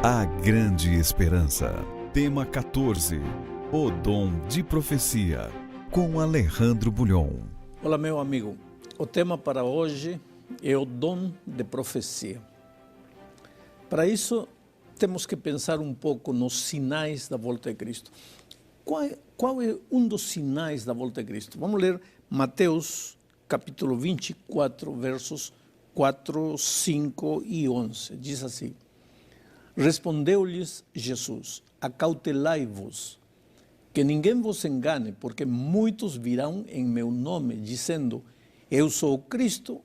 A Grande Esperança. Tema 14. O Dom de Profecia, com Alejandro Bulhon. Olá, meu amigo. O tema para hoje é o dom de profecia. Para isso, temos que pensar um pouco nos sinais da volta de Cristo. Qual é um dos sinais da volta de Cristo? Vamos ler Mateus, capítulo 24, versos 4, 5 e 11. Diz assim: Respondeu-lhes Jesus: Acautelai-vos, que ninguém vos engane, porque muitos virão em meu nome, dizendo, eu sou o Cristo,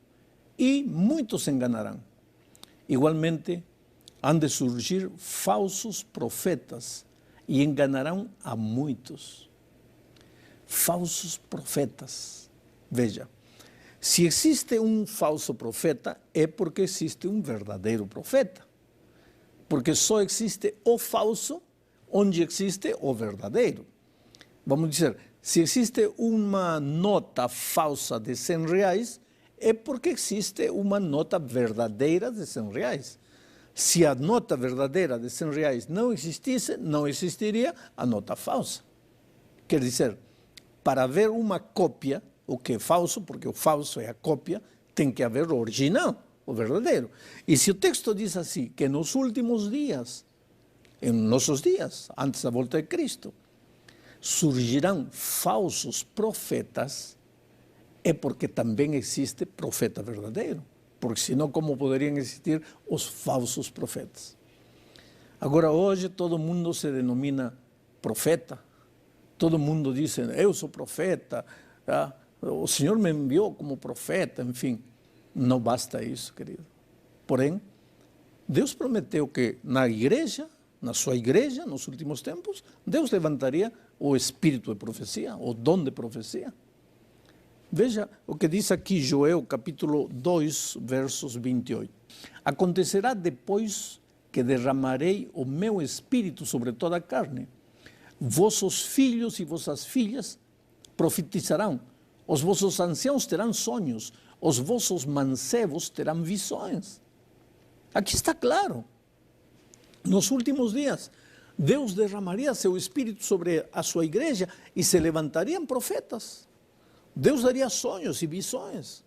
e muitos se enganarão. Igualmente, hão de surgir falsos profetas, e enganarão a muitos. Falsos profetas. Veja, se existe um falso profeta, é porque existe um verdadeiro profeta. Porque só existe o falso onde existe o verdadeiro. Vamos dizer, se existe uma nota falsa de R$100, é porque existe uma nota verdadeira de R$100. Se a nota verdadeira de R$100 não existisse, não existiria a nota falsa. Quer dizer, para haver uma cópia, o que é falso, porque o falso é a cópia, tem que haver o original, o verdadeiro. E se o texto diz assim, que nos últimos dias, em nossos dias, antes da volta de Cristo, surgirão falsos profetas, é porque também existe profeta verdadeiro. Porque senão, como poderiam existir os falsos profetas? Agora, hoje, todo mundo se denomina profeta. Todo mundo diz, eu sou profeta, o Senhor me enviou como profeta, enfim. Não basta isso, querido. Porém, Deus prometeu que na igreja, na sua igreja, nos últimos tempos, Deus levantaria o espírito de profecia, o dom de profecia. Veja o que diz aqui Joel, capítulo 2, versos 28. Acontecerá depois que derramarei o meu espírito sobre toda a carne. Vossos filhos e vossas filhas profetizarão, os vossos anciãos terão sonhos, os vossos mancebos terão visões. Aqui está claro. Nos últimos dias, Deus derramaria seu espírito sobre a sua igreja e se levantariam profetas. Deus daria sonhos e visões.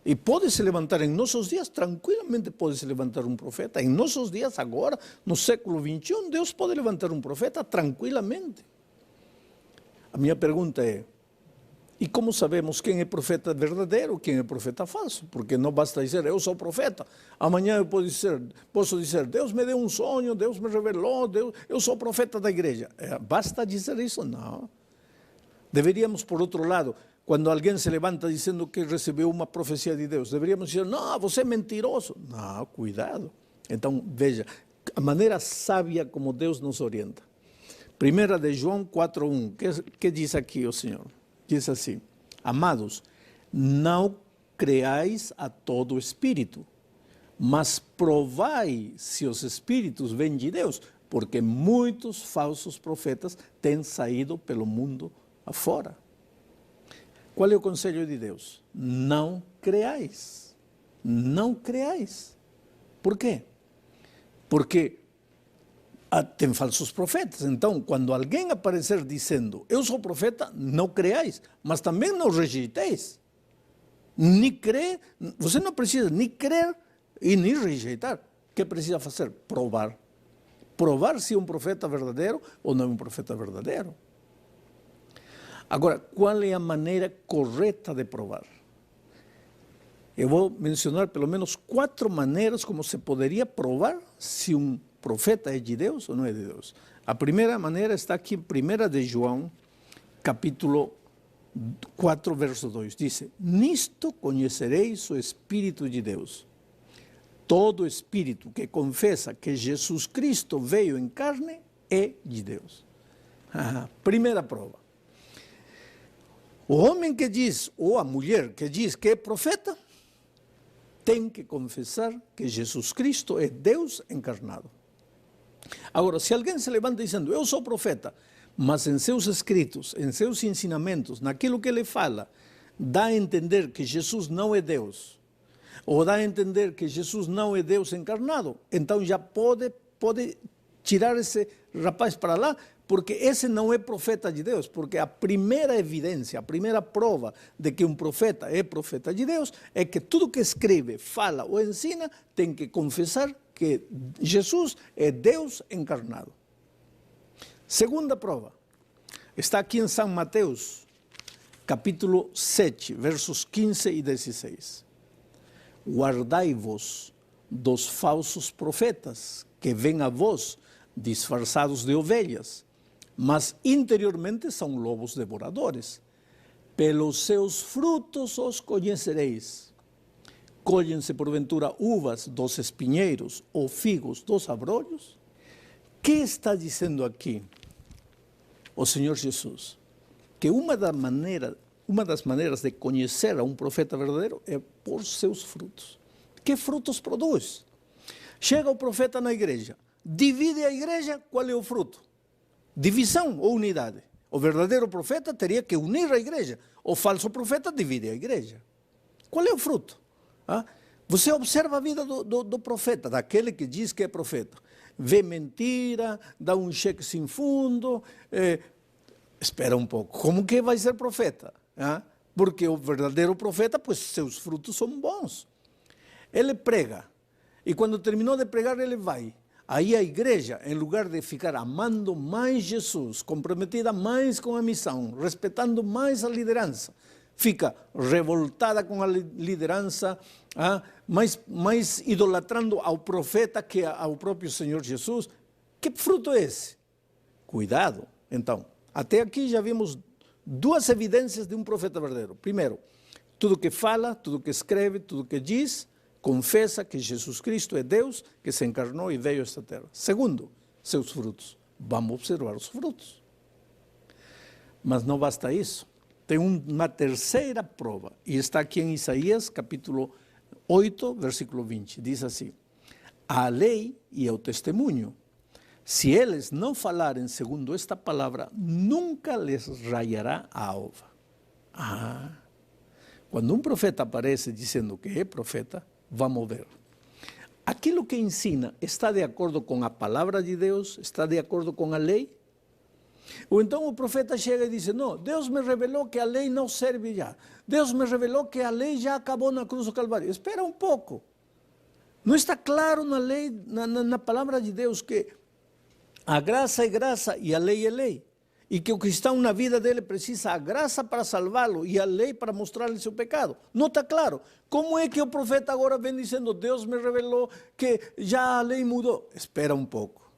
E pode se levantar em nossos dias, tranquilamente pode se levantar um profeta. Em nossos dias, agora, no século XXI, Deus pode levantar um profeta tranquilamente. A minha pergunta é, e como sabemos quem é profeta verdadeiro, quem é profeta falso? Porque não basta dizer, eu sou profeta. Amanhã eu posso dizer, Deus me deu um sonho, Deus me revelou, eu sou profeta da igreja. Basta dizer isso? Não. Deveríamos, por outro lado, quando alguém se levanta dizendo que recebeu uma profecia de Deus, deveríamos dizer, não, você é mentiroso. Não, cuidado. Então, veja, a maneira sábia como Deus nos orienta. 1 de João 4:1, que diz aqui o Senhor? Diz assim, amados, não creais a todo espírito, mas provai se os espíritos vêm de Deus, porque muitos falsos profetas têm saído pelo mundo afora. Qual é o conselho de Deus? Não creais. Não creais. Por quê? Porque tem falsos profetas. Então, quando alguém aparecer dizendo, eu sou profeta, não creais, mas também não rejeiteis. Nem crer, você não precisa nem crer e nem rejeitar. O que precisa fazer? Provar. Provar se é um profeta verdadeiro ou não é um profeta verdadeiro. Agora, qual é a maneira correta de provar? Eu vou mencionar pelo menos 4 maneiras como se poderia provar se um profeta é de Deus ou não é de Deus. A primeira maneira está aqui em 1 de João, capítulo 4, verso 2. Diz, nisto conhecereis o Espírito de Deus. Todo espírito que confessa que Jesus Cristo veio em carne é de Deus. Primeira prova. O homem que diz, ou a mulher que diz que é profeta, tem que confessar que Jesus Cristo é Deus encarnado. Agora, se alguém se levanta dizendo, eu sou profeta, mas em seus escritos, em seus ensinamentos, naquilo que ele fala, dá a entender que Jesus não é Deus, ou dá a entender que Jesus não é Deus encarnado, então já pode pode tirar esse rapaz para lá, porque esse não é profeta de Deus, porque a primeira evidência, a primeira prova de que um profeta é profeta de Deus é que tudo que escreve, fala ou ensina tem que confessar que Jesus é Deus encarnado. Segunda prova, está aqui em São Mateus, capítulo 7, versos 15 e 16. Guardai-vos dos falsos profetas, que vêm a vós disfarçados de ovelhas, mas interiormente são lobos devoradores. Pelos seus frutos os conhecereis. Colhem-se porventura uvas dos espinheiros ou figos dos abrolhos? Que está dizendo aqui o Senhor Jesus? Que uma das maneiras de conhecer a um profeta verdadeiro é por seus frutos. Que frutos produz? Chega o profeta na igreja, divide a igreja, qual é o fruto? Divisão ou unidade? O verdadeiro profeta teria que unir a igreja. O falso profeta divide a igreja. Qual é o fruto? Você observa a vida do profeta, daquele que diz que é profeta. Vê mentira, dá um cheque sem fundo. Espera um pouco, como que vai ser profeta? Porque o verdadeiro profeta, pues seus frutos são bons. Ele prega, e quando terminou de pregar, ele vai. Aí a igreja, em lugar de ficar amando mais Jesus, comprometida mais com a missão, respeitando mais a liderança, fica revoltada com a liderança, mais idolatrando ao profeta que ao próprio Senhor Jesus. Que fruto é esse? Cuidado. Então, até aqui já vimos duas evidências de um profeta verdadeiro. Primeiro, tudo que fala, tudo que escreve, tudo que diz, confessa que Jesus Cristo é Deus, que se encarnou e veio a esta terra. Segundo, seus frutos. Vamos observar os frutos. Mas não basta isso. Tem uma terceira prova, e está aqui em Isaías, capítulo 8, versículo 20. Diz assim: a lei e o testemunho, se eles não falarem segundo esta palavra, nunca lhes raiará a alva. Quando um profeta aparece dizendo que é profeta, vamos ver. Aquilo que ensina está de acordo com a palavra de Deus? Está de acordo com a lei? Ou então o profeta chega e diz: não, Deus me revelou que a lei não serve já. Deus me revelou que a lei já acabou na cruz do Calvário. Espera um pouco. Não está claro na lei, na palavra de Deus, que a graça é graça e a lei é lei. E que o cristão na vida dele precisa a graça para salvá-lo e a lei para mostrar-lhe seu pecado. Não está claro. Como é que o profeta agora vem dizendo: Deus me revelou que já a lei mudou? Espera um pouco.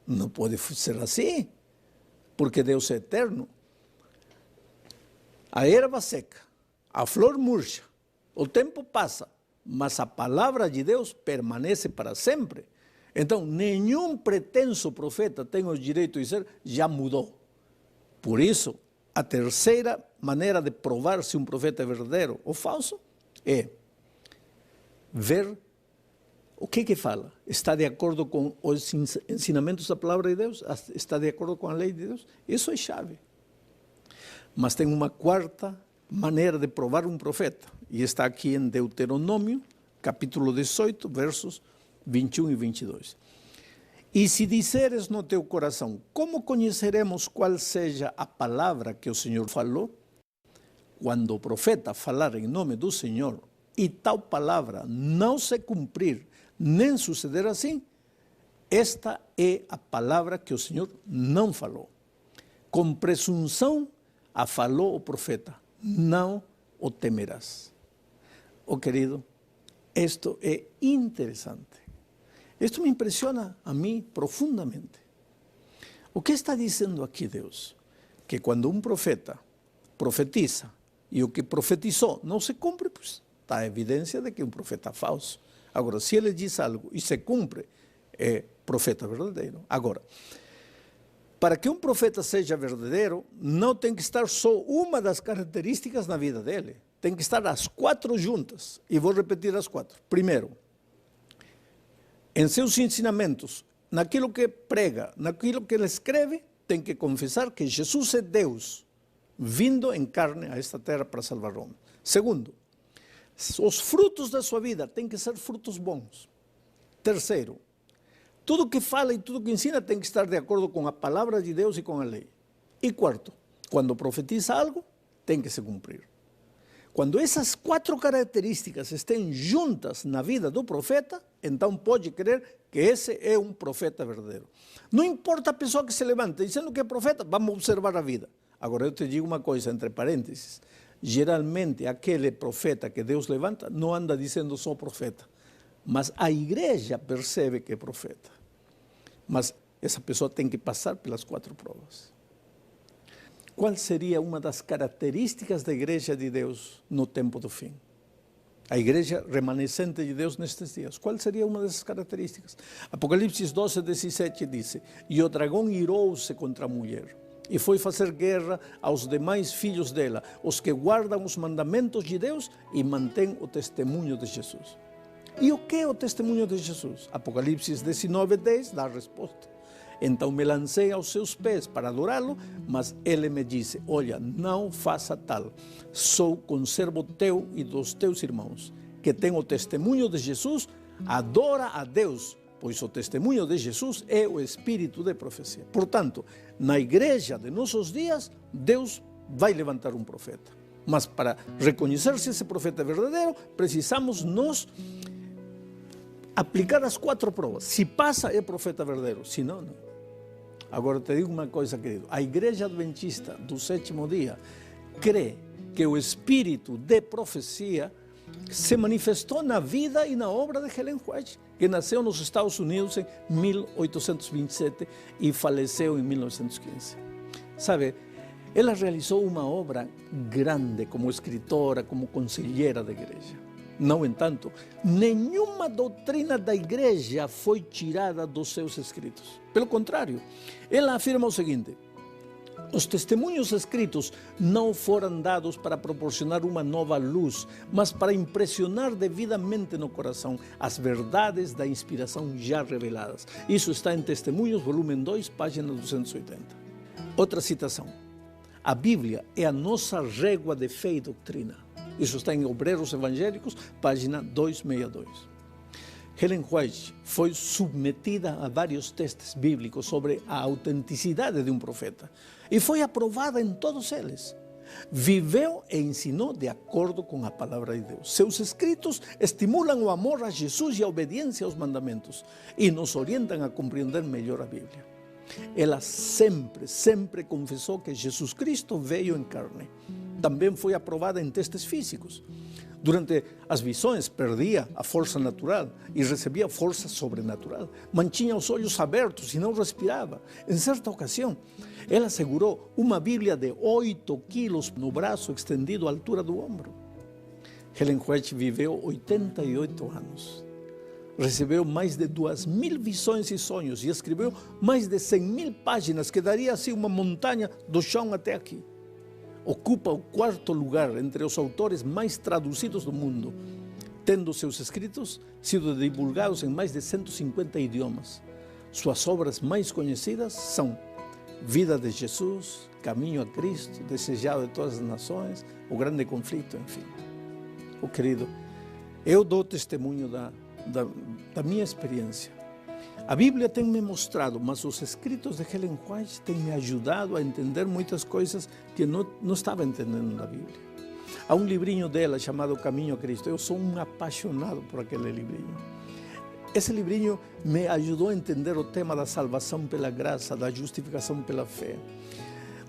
Não pode ser assim, porque Deus é eterno. A erva seca, a flor murcha, o tempo passa, mas a palavra de Deus permanece para sempre. Então, nenhum pretenso profeta tem o direito de dizer: já mudou. Por isso, a terceira maneira de provar se um profeta é verdadeiro ou falso é ver o que fala. Está de acordo com os ensinamentos da palavra de Deus? Está de acordo com a lei de Deus? Isso é chave. Mas tem uma quarta maneira de provar um profeta, e está aqui em Deuteronômio, capítulo 18, versos 21 e 22. E se disseres no teu coração: como conheceremos qual seja a palavra que o Senhor falou? Quando o profeta falar em nome do Senhor, e tal palavra não se cumprir, nem suceder assim, esta é a palavra que o Senhor não falou. Com presunção a falou o profeta: não o temerás. Oh querido, isto é interessante. Isto me impressiona a mim profundamente. O que está dizendo aqui Deus? Que quando um profeta profetiza e o que profetizou não se cumpre, pues está a evidência de que é um profeta falso. Agora, se ele diz algo e se cumpre, é profeta verdadeiro. Agora, para que um profeta seja verdadeiro, não tem que estar só uma das características na vida dele. Tem que estar as quatro juntas. E vou repetir as quatro. Primeiro, em seus ensinamentos, naquilo que prega, naquilo que ele escreve, tem que confessar que Jesus é Deus, vindo em carne a esta terra para salvar o homem. Segundo, os frutos da sua vida têm que ser frutos bons. Terceiro, Tudo que fala e tudo que ensina tem que estar de acordo com a palavra de Deus e com a lei. E quarto, quando profetiza algo, tem que se cumprir. Quando essas 4 características estão juntas na vida do profeta, então pode crer que esse é um profeta verdadeiro. Não importa a pessoa que se levanta dizendo que é profeta, vamos observar a vida. Agora eu te digo uma coisa, entre parênteses, geralmente aquele profeta que Deus levanta não anda dizendo sou profeta, mas a igreja percebe que é profeta. Mas essa pessoa tem que passar pelas 4 provas. Qual seria uma das características da igreja de Deus no tempo do fim? A igreja remanescente de Deus nestes dias. Qual seria uma dessas características? Apocalipse 12, 17 diz: E o dragão irou-se contra a mulher, e foi fazer guerra aos demais filhos dela, os que guardam os mandamentos de Deus e mantêm o testemunho de Jesus. E o que é o testemunho de Jesus? Apocalipse 19, 10 dá a resposta. Então me lancei aos seus pés para adorá-lo, mas ele me disse: olha, não faça tal, sou conservo teu e dos teus irmãos, que têm o testemunho de Jesus, adora a Deus, pois o testemunho de Jesus é o espírito de profecia. Portanto, na igreja de nossos dias, Deus vai levantar um profeta. Mas para reconhecer se esse profeta é verdadeiro, precisamos nós aplicar as 4 provas. Se passa, é profeta verdadeiro, se não, não. Agora te digo uma coisa, querido, a igreja adventista do 7º dia crê que o espírito de profecia se manifestou na vida e na obra de Ellen White, que nasceu nos Estados Unidos em 1827 e faleceu em 1915. Sabe, ela realizou uma obra grande como escritora, como conselheira da igreja. No entanto, nenhuma doutrina da igreja foi tirada dos seus escritos. Pelo contrário, ela afirma o seguinte: os testemunhos escritos não foram dados para proporcionar uma nova luz, mas para impressionar devidamente no coração as verdades da inspiração já reveladas. Isso está em Testemunhos, volume 2, página 280. Outra citação: a Bíblia é a nossa régua de fé e doutrina. Isso está em Obreiros Evangélicos, página 262. Ellen White foi submetida a vários testes bíblicos sobre a autenticidade de um profeta e foi aprovada em todos eles. Viveu e ensinou de acordo com a palavra de Deus. Seus escritos estimulam o amor a Jesus e a obediência aos mandamentos e nos orientam a compreender melhor a Bíblia. Ela sempre confessou que Jesus Cristo veio em carne. Também foi aprovada em testes físicos. Durante as visões, perdia a força natural e recebia força sobrenatural. Mantinha os olhos abertos e não respirava. Em certa ocasião, ela segurou uma Bíblia de 8 quilos no braço estendido à altura do ombro. Ellen White viveu 88 anos. Recebeu mais de 2.000 visões e sonhos e escreveu mais de 100.000 páginas, que daria assim uma montanha do chão até aqui. Ocupa o 4º lugar entre os autores mais traduzidos do mundo, tendo seus escritos sido divulgados em mais de 150 idiomas. Suas obras mais conhecidas são Vida de Jesus, Caminho a Cristo, Desejado de Todas as Nações, O Grande Conflito, enfim. Oh, querido, eu dou testemunho da minha experiência. A Bíblia tem me mostrado, mas os escritos de Ellen White têm me ajudado a entender muitas coisas que não estava entendendo na Bíblia. Há um livrinho dela chamado Caminho a Cristo. Eu sou um apaixonado por aquele livrinho. Esse livrinho me ajudou a entender o tema da salvação pela graça, da justificação pela fé.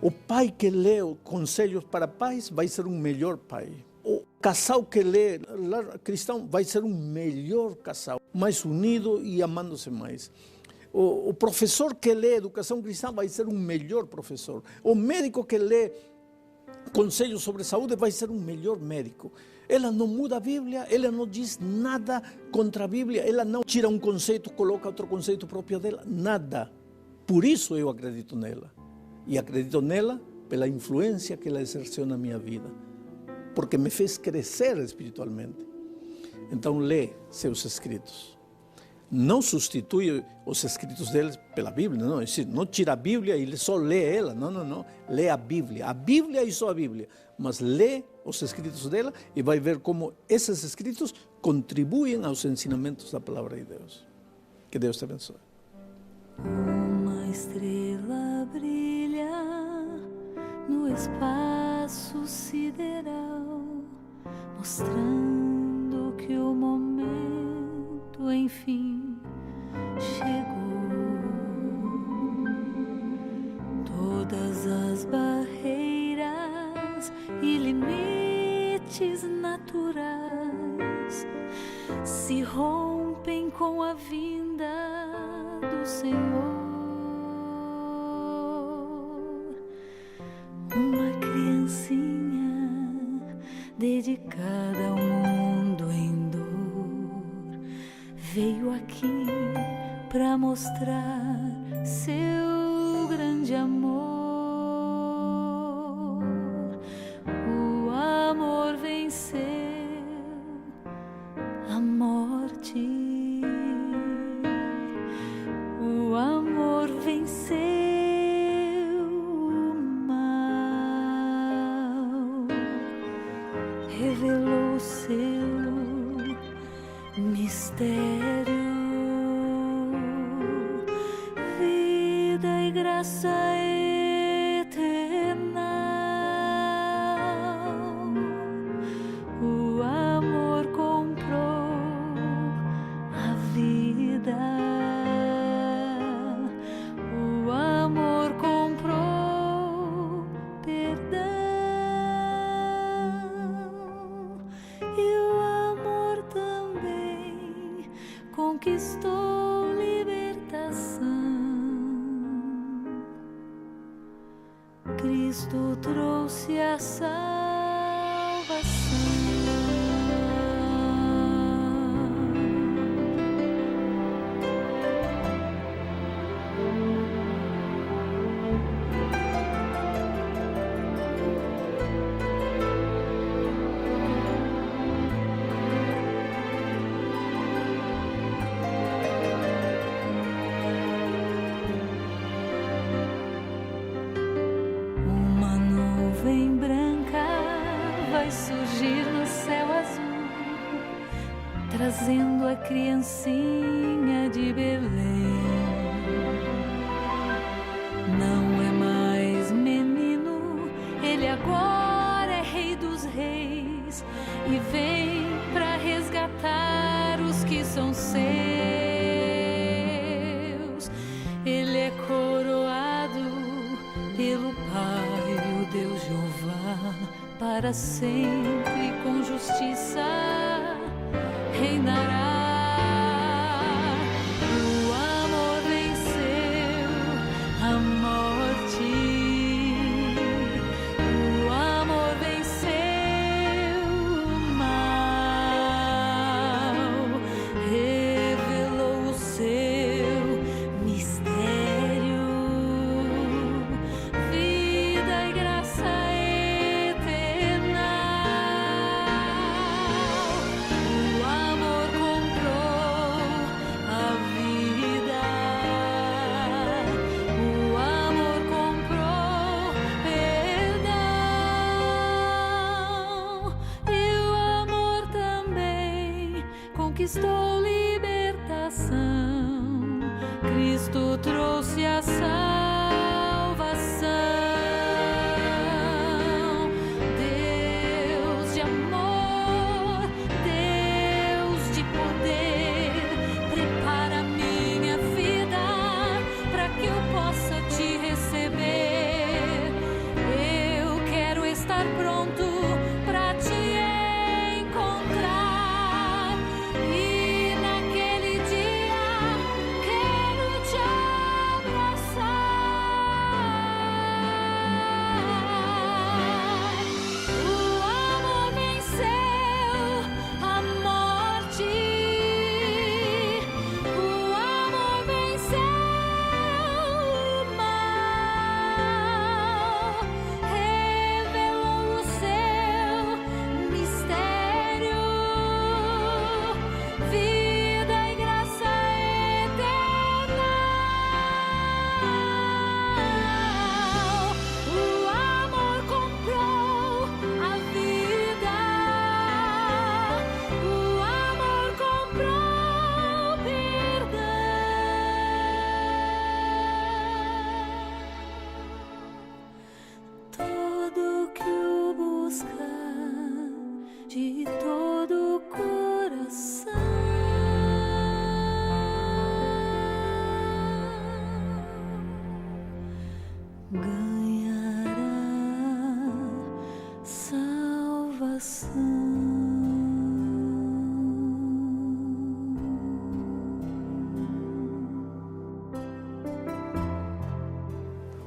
O pai que lê Conselhos para Pais vai ser um melhor pai. O casal que lê cristão vai ser um melhor casal, mais unido e amando-se mais. O professor que lê Educação Cristã vai ser um melhor professor. O médico que lê Conselhos sobre Saúde vai ser um melhor médico. Ela não muda a Bíblia, ela não diz nada contra a Bíblia, ela não tira um conceito, coloca outro conceito próprio dela, nada. Por isso eu acredito nela. E acredito nela pela influência que ela exerceu na minha vida, porque me fez crescer espiritualmente. Então lê seus escritos. Não substitui os escritos deles pela Bíblia, não. Não tira a Bíblia e só lê ela, não. Lê a Bíblia e só a Bíblia. Mas lê os escritos dela e vai ver como esses escritos contribuem aos ensinamentos da palavra de Deus. Que Deus te abençoe. Uma estrela brilha no espaço sideral, mostrando que o momento enfim chegou. Todas as barreiras e limites naturais se rompem com a vinda do Senhor. Uma criancinha dedicada ao mundo em dor veio aqui para mostrar seu grande amor. O amor venceu a morte. O amor venceu o mal. Revelou seu mistério. Vida e graça eterna. O amor comprou a vida. O amor comprou perdão. E o amor também conquistou libertação. Cristo trouxe a salvação. Uma nuvem branca vai surgir no céu azul, trazendo a criancinha de Belém. Não é mais menino, ele agora é rei dos reis e vem para resgatar os que são seus. Ele é coroado pelo Pai, o Deus Jeová, para sempre com justiça reinará. O amor venceu a morte. O amor venceu o mal. Revelou o seu mistério. Vida e graça eterna. O amor comprou a vida. O amor comprou perdão. E o amor também conquistou libertação. Cristo trouxe a salvação. Deus de amor, Deus de poder, prepara minha vida para que eu possa te receber. Eu quero estar pronto para te encontrar e naquele dia quero te salvação.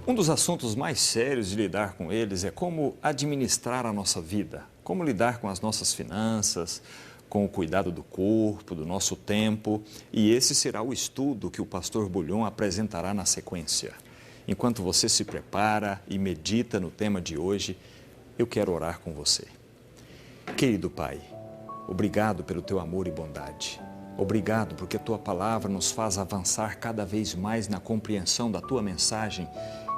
Um dos assuntos mais sérios de lidar com eles é como administrar a nossa vida, como lidar com as nossas finanças, com o cuidado do corpo, do nosso tempo, e esse será o estudo que o pastor Bulhon apresentará na sequência. Enquanto você se prepara e medita no tema de hoje, eu quero orar com você. Querido Pai, obrigado pelo teu amor e bondade. Obrigado porque a tua palavra nos faz avançar cada vez mais na compreensão da tua mensagem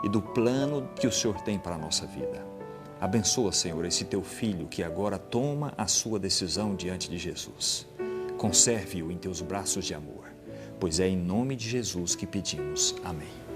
e do plano que o Senhor tem para a nossa vida. Abençoa, Senhor, esse teu filho que agora toma a sua decisão diante de Jesus. Conserve-o em teus braços de amor, pois é em nome de Jesus que pedimos. Amém.